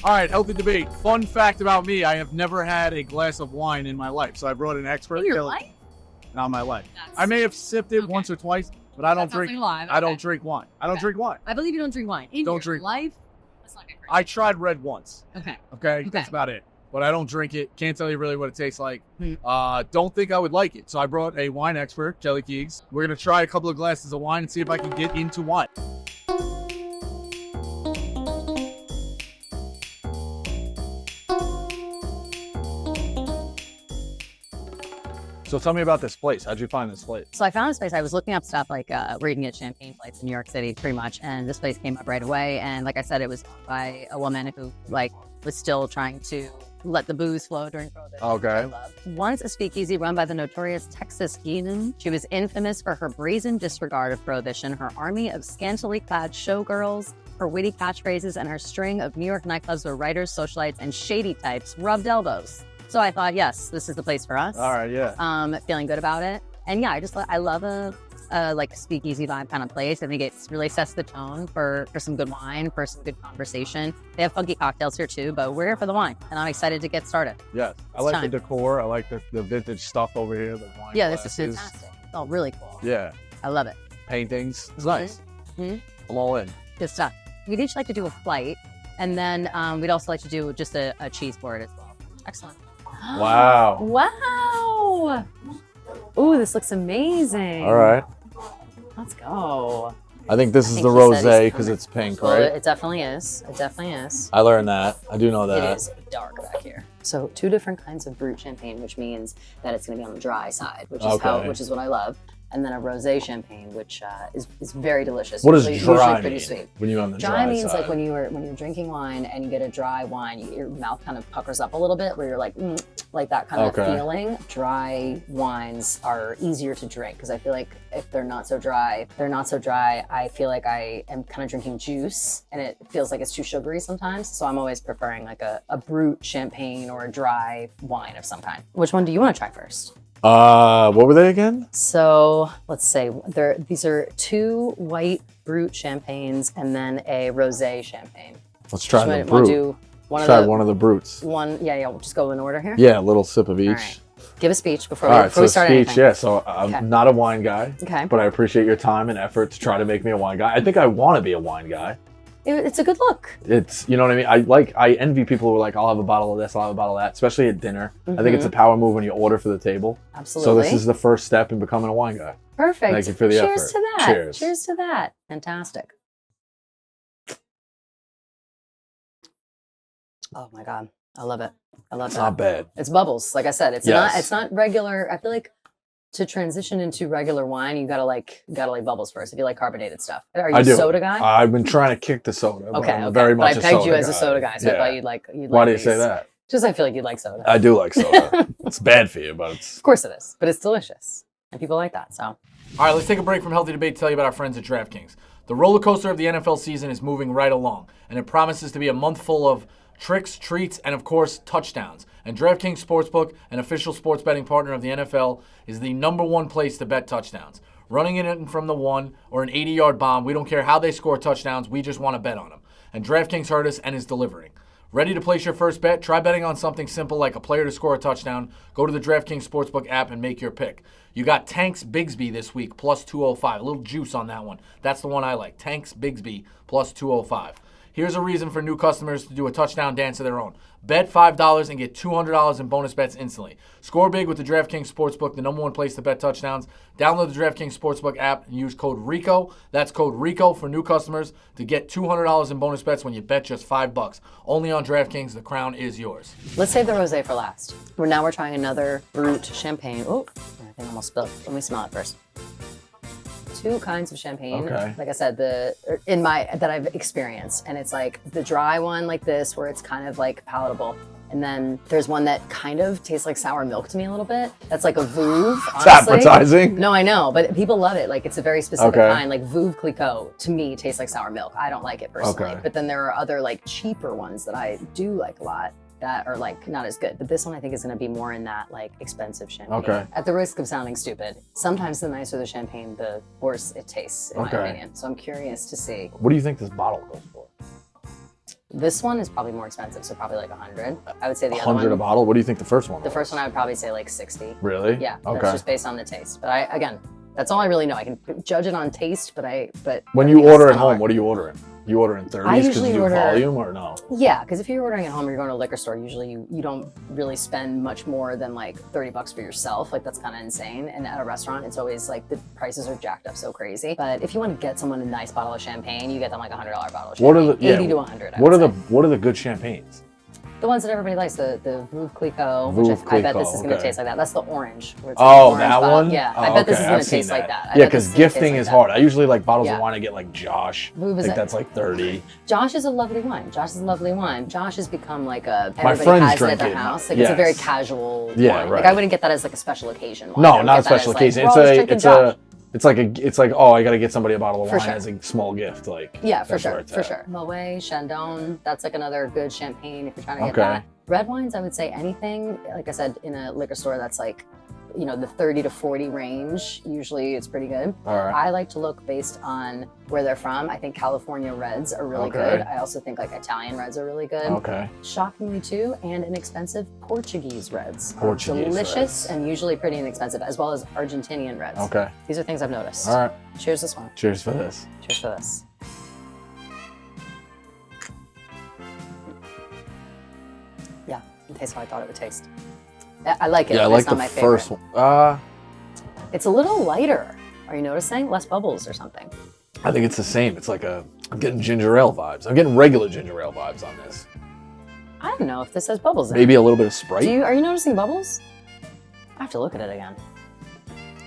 All right, healthy debate. Fun fact about me, I have never had a glass of wine in my life. So I brought an expert. In your life? Not in my life. I may have sipped it once or twice, but I don't drink. I don't drink wine. I don't drink wine. I believe you don't drink wine. In don't your drink life? That's not good. I tried red once. Okay. That's about it. But I don't drink it. Can't tell you really what it tastes like. Don't think I would like it. So I brought a wine expert, Kelly Keegs. We're going to try a couple of glasses of wine and see if I can get into wine. So tell me about this place. How'd you find this place? So I found this place. I was looking up stuff like where you can get champagne flights in New York City, pretty much. And this place came up right away. And like I said, it was by a woman who was still trying to let the booze flow during Prohibition. Okay. Once a speakeasy run by the notorious Texas Heathen, she was infamous for her brazen disregard of Prohibition, her army of scantily clad showgirls, her witty catchphrases, and her string of New York nightclubs where writers, socialites, and shady types rubbed elbows. So I thought, yes, this is the place for us. All right, yeah. Feeling good about it. And yeah, I love a speakeasy vibe kind of place. I think it really sets the tone for some good wine, for some good conversation. They have funky cocktails here too, but we're here for the wine, and I'm excited to get started. Yes, I like the decor. I like the vintage stuff over here. The wine glasses. This is fantastic. Oh, really cool. Yeah. I love it. Paintings. It's nice. I'm all in. Good stuff. We'd each like to do a flight, and then we'd also like to do just a cheese board as well. Excellent. Wow. Wow. Ooh, this looks amazing. All right. Let's go. I think this is the rosé because it's pink, right? It definitely is. It definitely is. I learned that. I do know that. It is dark back here. So 2 different kinds of brut champagne, which means that it's going to be on the dry side, which is what I love. And then a rosé champagne, which is very delicious. What does dry pretty mean? Sweet. When you're on the dry means side? like when you're drinking wine and you get a dry wine, your mouth kind of puckers up a little bit, where you're like that kind of feeling. Dry wines are easier to drink because I feel like if they're not so dry, I feel like I am kind of drinking juice, and it feels like it's too sugary sometimes. So I'm always preferring like a brut champagne or a dry wine of some kind. Which one do you want to try first? What were they again? So let's say these are 2 white brut champagnes and then a rosé champagne. Let's try the brut. One of the bruts. We'll just go in order here. Yeah, a little sip of each. All right. Give a speech before we start anything. Yeah, so I'm not a wine guy, but I appreciate your time and effort to try to make me a wine guy. I think I want to be a wine guy. It's a good look. It's, you know what I mean? I envy people who are like, I'll have a bottle of this, I'll have a bottle of that, especially at dinner. I think it's a power move when you order for the table. Absolutely. So this is the first step in becoming a wine guy. Perfect. Thank you for the effort. Cheers to that. Cheers. Cheers to that. Fantastic. Oh my God. I love it. I love it. It's not bad. It's bubbles. Like I said, it's not regular. I feel like to transition into regular wine, you gotta like bubbles first. If you like carbonated stuff, are you a soda guy? I've been trying to kick the soda. Okay, very much. But I pegged you as a soda guy, so I thought you'd like. Why do you say that? Just I feel like you'd like soda. I do like soda. It's bad for you, but it's. Of course it is, but it's delicious, and people like that. So. All right, let's take a break from Healthy Debate to tell you about our friends at DraftKings. The roller coaster of the NFL season is moving right along, and it promises to be a month full of tricks, treats, and of course, touchdowns. And DraftKings Sportsbook, an official sports betting partner of the NFL, is the #1 place to bet touchdowns. Running it in from the 1 or an 80-yard bomb, we don't care how they score touchdowns, we just want to bet on them. And DraftKings heard us and is delivering. Ready to place your first bet? Try betting on something simple like a player to score a touchdown. Go to the DraftKings Sportsbook app and make your pick. You got Tanks Bigsby this week, plus 205. A little juice on that one. That's the one I like. Tanks Bigsby, plus 205. Here's a reason for new customers to do a touchdown dance of their own. Bet $5 and get $200 in bonus bets instantly. Score big with the DraftKings Sportsbook, the #1 place to bet touchdowns. Download the DraftKings Sportsbook app and use code RICO. That's code RICO for new customers to get $200 in bonus bets when you bet just $5. Only on DraftKings, the crown is yours. Let's save the rosé for last. We're trying another brut champagne. Oh, I think I almost spilled. Let me smell it first. 2 kinds of champagne. Okay. Like I said, that I've experienced, and it's like the dry one like this, where it's kind of like palatable, and then there's one that kind of tastes like sour milk to me a little bit. That's like a Veuve. It's appetizing. No, I know, but people love it. Like it's a very specific kind. Like Veuve Clicquot to me tastes like sour milk. I don't like it personally, but then there are other like cheaper ones that I do like a lot. that are like not as good. But this one I think is going to be more in that like expensive champagne. Okay. At the risk of sounding stupid, sometimes the nicer the champagne, the worse it tastes, in my opinion. So I'm curious to see. What do you think this bottle goes for? This one is probably more expensive, so probably like 100. I would say the other 100 one. a bottle? What do you think the first one was? The first one I would probably say like 60. Really? Yeah. Okay. That's just based on the taste. But again, that's all I really know. I can judge it on taste, but when you order at home, what are you ordering? You order in 30s because usually you do order- volume or no? Yeah, because if you're ordering at home or you're going to a liquor store, usually you don't really spend much more than like $30 for yourself. Like that's kind of insane. And at a restaurant, it's always like the prices are jacked up so crazy. But if you want to get someone a nice bottle of champagne, you get them like $100 bottle of champagne. What are the 80 to 100? What are the good champagnes? The ones that everybody likes, the Veuve Clicquot, Veuve which I bet this Clicquot, is going to okay. taste like that. That's the orange. where it's Oh, orange that bottle. one? Yeah, Oh, I bet this is okay, going I've to seen taste like that. Yeah, because gifting is hard. I usually like bottles of Yeah. wine I get like Josh. Veuve I is think a- that's like 30. Josh is a lovely wine. Josh has become like a My everybody friends has it drink at their it. house. Like it's a very Yes. casual Yeah, wine. right. Like I wouldn't get that as like a special occasion wine. I No, would not a get that as, special like, occasion. we're always drinking Josh. It's like oh, I got to get somebody a bottle of For wine sure. as a small gift. Like Yeah, for that's where sure, it's for at. sure. Moet, Chandon, that's like another good champagne if you're trying to get Okay. that. Red wines, I would say anything, like I said, in a liquor store that's like, you know, the 30 to 40 range, usually it's pretty good. All right. I like to look based on where they're from. I think California reds are really Okay. good. I also think like Italian reds are really good. Okay. Shockingly too, and inexpensive Portuguese reds. are Portuguese delicious reds. and usually pretty inexpensive, as well as Argentinian reds. Okay. These are things I've noticed. All right. Cheers this one. Cheers for this. Cheers for this. Yeah, it tastes how I thought it would taste. I like it. Yeah, I but like it's the not my favorite. first one. It's a little lighter. Are you noticing? Less bubbles or something. I think it's the same. It's like I'm getting ginger ale vibes. I'm getting regular ginger ale vibes on this. I don't know if this has bubbles in it. Maybe a little bit of Sprite. Are you noticing bubbles? I have to look at it again.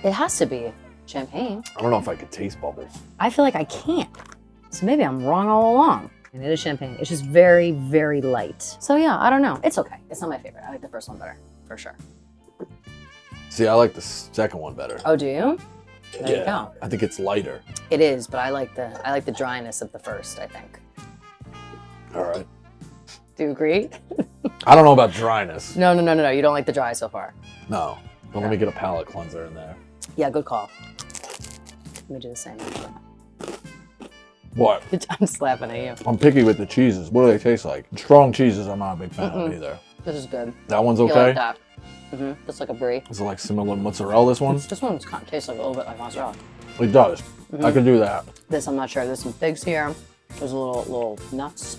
It has to be champagne. I don't know if I could taste bubbles. I feel like I can't. So maybe I'm wrong all along. And it is champagne. It's just very, very light. So yeah, I don't know. It's okay. It's not my favorite. I like the first one better, for sure. See, I like the second one better. Oh, do you? There you go. I think it's lighter. It is, but I like the dryness of the first, I think. All right. Do you agree? I don't know about dryness. No. You don't like the dry so far. No. But let me get a palate cleanser in there. Yeah, good call. Let me do the same. What? I'm just laughing at you. I'm picky with the cheeses. What do they taste like? Strong cheeses, I'm not a big fan of either. This is good. That one's You okay? like that? Mm-hmm. That's like a brie. Is it like similar to mozzarella, this one? This one kind of tastes like a little bit like mozzarella. It does. I could do that. This I'm not sure. There's some figs here. There's a little nuts.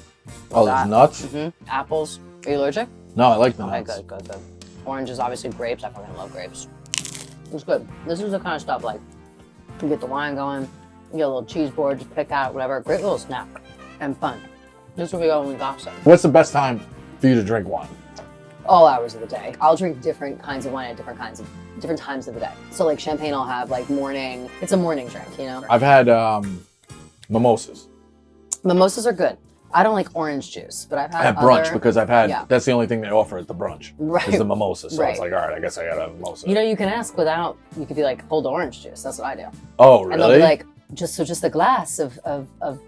Oh, there's nuts? Apples. Are you allergic? No, I like the Okay, nuts. good. Oranges, obviously grapes. I fucking love grapes. It's good. This is the kind of stuff like you get the wine going, you get a little cheese board, just pick out whatever. Great little snack and fun. This is where we go when we gossip. What's the best time for you to drink wine? All hours of the day. I'll drink different kinds of wine at different times of the day. So like champagne, I'll have like morning. It's a morning drink, you know. I've had mimosas. Mimosas are good. I don't like orange juice, but I've had At brunch other- because I've had, Yeah. that's the only thing they offer at the brunch. Right. Is the mimosa. So Right. it's like, all right, I guess I got a mimosa. You know, you can ask without. You could be like, hold orange juice. That's what I do. Oh, really? And they'll be like, just a glass of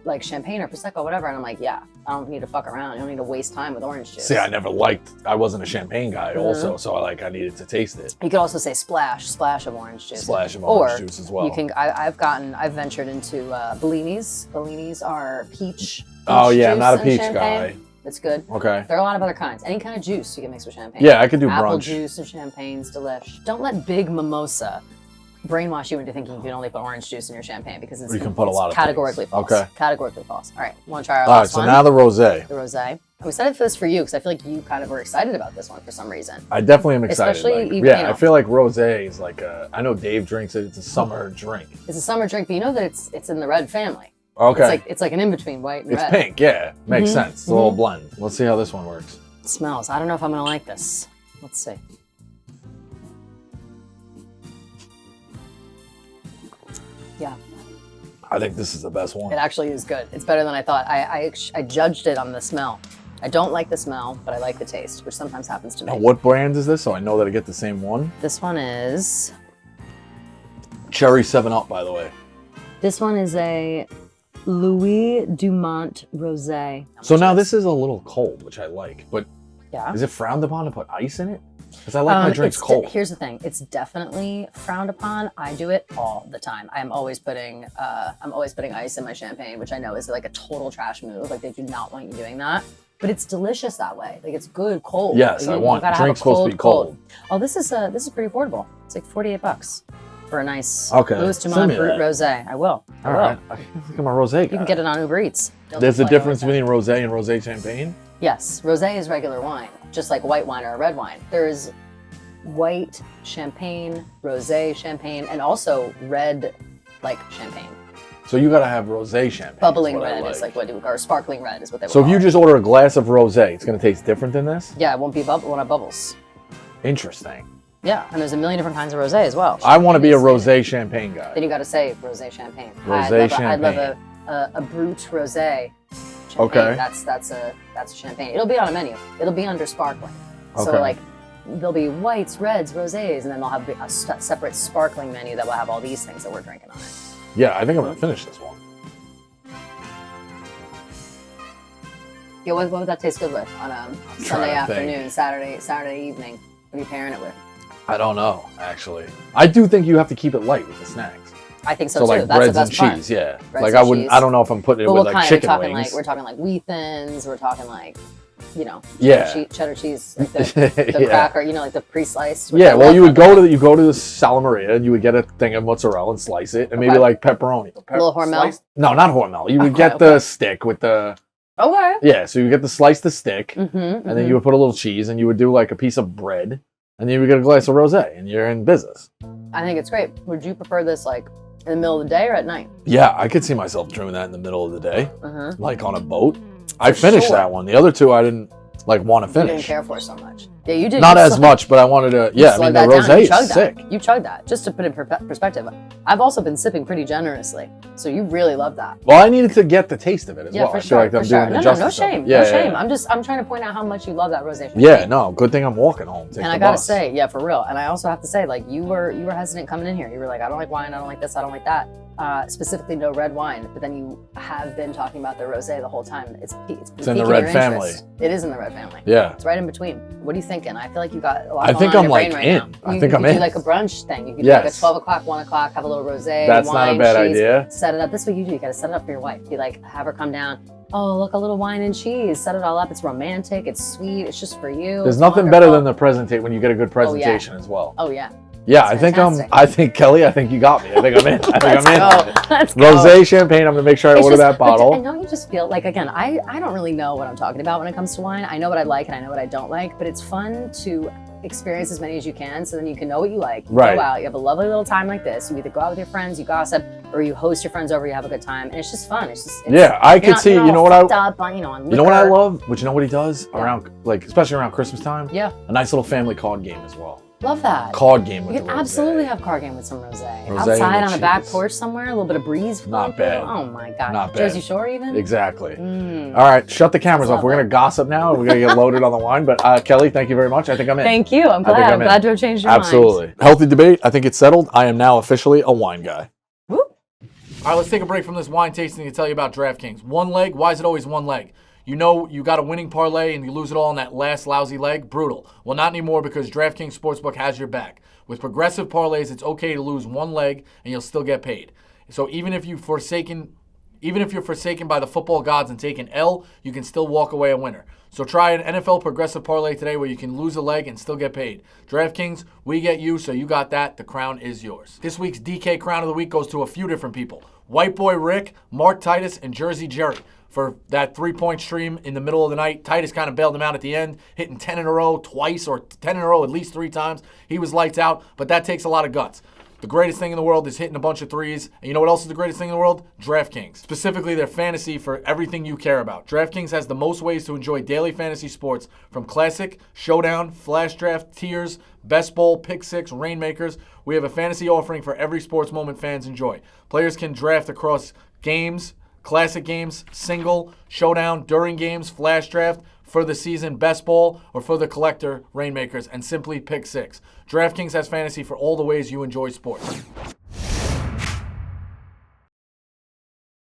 like champagne or prosecco, whatever. And I'm like, yeah, I don't need to fuck around. I don't need to waste time with orange juice. See, I wasn't a champagne guy also, so I needed to taste it. You could also say splash of orange juice. Splash of orange juice as well. You can. I've ventured into Bellinis. Bellinis are peach. Oh yeah, I'm juice not a and peach champagne. guy. It's good. Okay. There are a lot of other kinds. Any kind of juice you can mix with champagne. Yeah, I could do Apple brunch. juice and champagne's delish. Don't let big mimosa brainwash you into thinking you can only put orange juice in your champagne because it's, You can put a lot of categorically things. false. Okay. Categorically false. All right, want to try our All right, last so one? now the rosé. The rosé. I'm excited for this for you because I feel like you kind of were excited about this one for some reason. I definitely am excited. Especially like, even, yeah, you know- I feel like rosé is like I know Dave drinks it. It's a summer drink. It's a summer drink, but you know that it's in the red family. Okay. It's like an in between white and It's red. pink, yeah. Makes sense. It's a little blend. Let's see how this one works. It smells. I don't know if I'm gonna like this. Let's see. Yeah, I think this is the best one. it actually is good. It's better than I thought. I judged it on the smell. I don't like the smell, but I like the taste, which sometimes happens to me. Now, what brand is this? So I know that I get the same one. This one is. Cherry 7-Up, by the way. This one is a Louis Dumont Rosé. So now this is a little cold, which I like, but Yeah. Is it frowned upon to put ice in it? Because I like my drinks cold. Here's the thing. It's definitely frowned upon. I do it all the time. I'm always putting ice in my champagne, which I know is like a total trash move. Like they do not want you doing that. But it's delicious that way. Like it's good cold. Yes, I want drinks supposed to be cold. Oh, this is pretty affordable. It's like $48 for a nice Louis Dumont Brut rosé. I will. All right. I think I'm a rosé guy. You can get it on Uber Eats. There's a difference between rosé and rosé champagne? Yes, rosé is regular wine, just like white wine or red wine. There's white champagne, rosé champagne, and also red like champagne. So you gotta have rosé champagne. Bubbling red is like what or sparkling red is what they would So call if you it. just order a glass of rosé, it's gonna taste different than this? Yeah, it won't have bubbles. Interesting. Yeah, and there's a million different kinds of rosé as well. I want to be a rosé champagne guy. Then you got to say rosé champagne. Rosé champagne. I'd love a brut rosé. Champagne. Okay. That's a champagne. It'll be on a menu. It'll be under sparkling. So Okay. like there'll be whites, reds, rosés, and then they'll have a separate sparkling menu that will have all these things that we're drinking on it. Yeah, I think I'm gonna finish this one. Yeah, what would that taste good with on a Sunday afternoon, Saturday evening? What are you pairing it with? I don't know, actually. I do think you have to keep it light with the snacks. I think so, So too. like That's breads the and best part. cheese, yeah. Breads Like and cheese. I don't know if I'm putting it But with what like kind? chicken We're talking wings. we're talking like wheat thins. We're talking like, Yeah. cheddar cheese, like the Yeah. cracker, like the pre-sliced. which Yeah, I well, love you would from go to the Sala Maria and you would get a thing of mozzarella and slice it, and maybe Okay. like pepperoni. A little Hormel? No, not Hormel. You would Okay, get the stick with the Okay. yeah. So you get the slice the stick, Mm-hmm, and then you would put a little cheese, and you would do like a piece of bread, and then you would get a glass of rosé, and you're in business. I think it's great. Would you prefer this like in the middle of the day or at night? Yeah, I could see myself doing that in the middle of the day, Mm-hmm. like on a boat. I finished sure. that one. The other two I didn't like want to You didn't finish. care for so much. Yeah, you did. Not You as slowed- much, but I wanted to. you Yeah, I slowed mean the that down. rosé You is chugged sick. that. You chugged that. Just to put it in perspective, I've also been sipping pretty generously, so you really love that. Well, I needed to get the taste of it as Yeah, well. for I feel sure. like I'm For sure. doing the No justice of it. shame. Yeah, No yeah, shame. yeah. I'm trying to point out how much you love that rosé. Yeah, no, good thing I'm walking home. Take And the I gotta bus. say, yeah, for real. And I also have to say, like, you were hesitant coming in here. You were like, I don't like wine, I don't like this, I don't like that. Specifically, no red wine. But then you have been talking about the rosé the whole time. It's in the red family. It is in the red family. Yeah. It's right in between. What are you thinking? I feel like you got a lot I going think on I'm in your like brain right in. now. I You think I'm could in. do like a brunch thing. You could do like a Yes. 12 o'clock, 1 o'clock, have a little rosé. That's wine, not a bad cheese, idea. Set it up. This is what you do. You gotta set it up for your wife. You like have her come down. Oh, look, a little wine and cheese. Set it all up. It's romantic. It's sweet. It's just for you. There's It's nothing better wonderful. than the presentation when you get a good presentation as well. Oh yeah. Yeah, That's I think fantastic. Kelly, I think you got me. I think I'm in. I think Let's I'm in. go. Let's go. Rosé champagne, I'm gonna make sure I It's order just- that bottle. And don't you just feel like, again, I don't really know what I'm talking about when it comes to wine. I know what I like and I know what I don't like, but it's fun to experience as many as you can so then you can know what you like. You Right. go out, you have a lovely little time like this. You either go out with your friends, you gossip, or you host your friends over, you have a good time. And it's just fun. It's just, Yeah, I could see, you know what I on you know what I liquor. love? But you know what he does Yeah. around like especially around Christmas time? Yeah. A nice little family card game as well. Love that. Card game with You the can rosé. absolutely have card game with some rosé. Rosé Outside and on the back cheese. porch somewhere, a little bit of breeze flowing Not bad. through. Oh my god. Not bad. Jersey Shore even? Exactly. Mm. All right, shut the cameras off. We're Love gonna it. gossip now. We're gonna get loaded on the wine. But Kelly, thank you very much. I think I'm in. Thank you. I'm I think glad. I'm I'm in. glad to have changed your mind. Absolutely. Healthy debate. I think it's settled. I am now officially a wine guy. Whoop. All right, let's take a break from this wine tasting to tell you about DraftKings. One leg, why is it always one leg? You know you got a winning parlay and you lose it all on that last lousy leg? Brutal. Well, not anymore because DraftKings Sportsbook has your back. With progressive parlays, it's okay to lose one leg and you'll still get paid. So even if you're forsaken by the football gods and take an L, you can still walk away a winner. So try an NFL progressive parlay today where you can lose a leg and still get paid. DraftKings, we get you, so you got that. The crown is yours. This week's DK Crown of the Week goes to a few different people. White Boy Rick, Mark Titus, and Jersey Jerry. For that three-point stream in the middle of the night. Titus kind of bailed him out at the end, hitting 10 in a row twice or 10 in a row at least 3 times. He was lights out, but that takes a lot of guts. The greatest thing in the world is hitting a bunch of threes. And you know what else is the greatest thing in the world? DraftKings. Specifically, their fantasy for everything you care about. DraftKings has the most ways to enjoy daily fantasy sports, from classic, showdown, flash draft, tiers, best ball, pick six, rainmakers. We have a fantasy offering for every sports moment fans enjoy. Players can draft across games, classic games, single, showdown, during games, flash draft, for the season, best ball, or for the collector, rainmakers, and simply pick six. DraftKings has fantasy for all the ways you enjoy sports.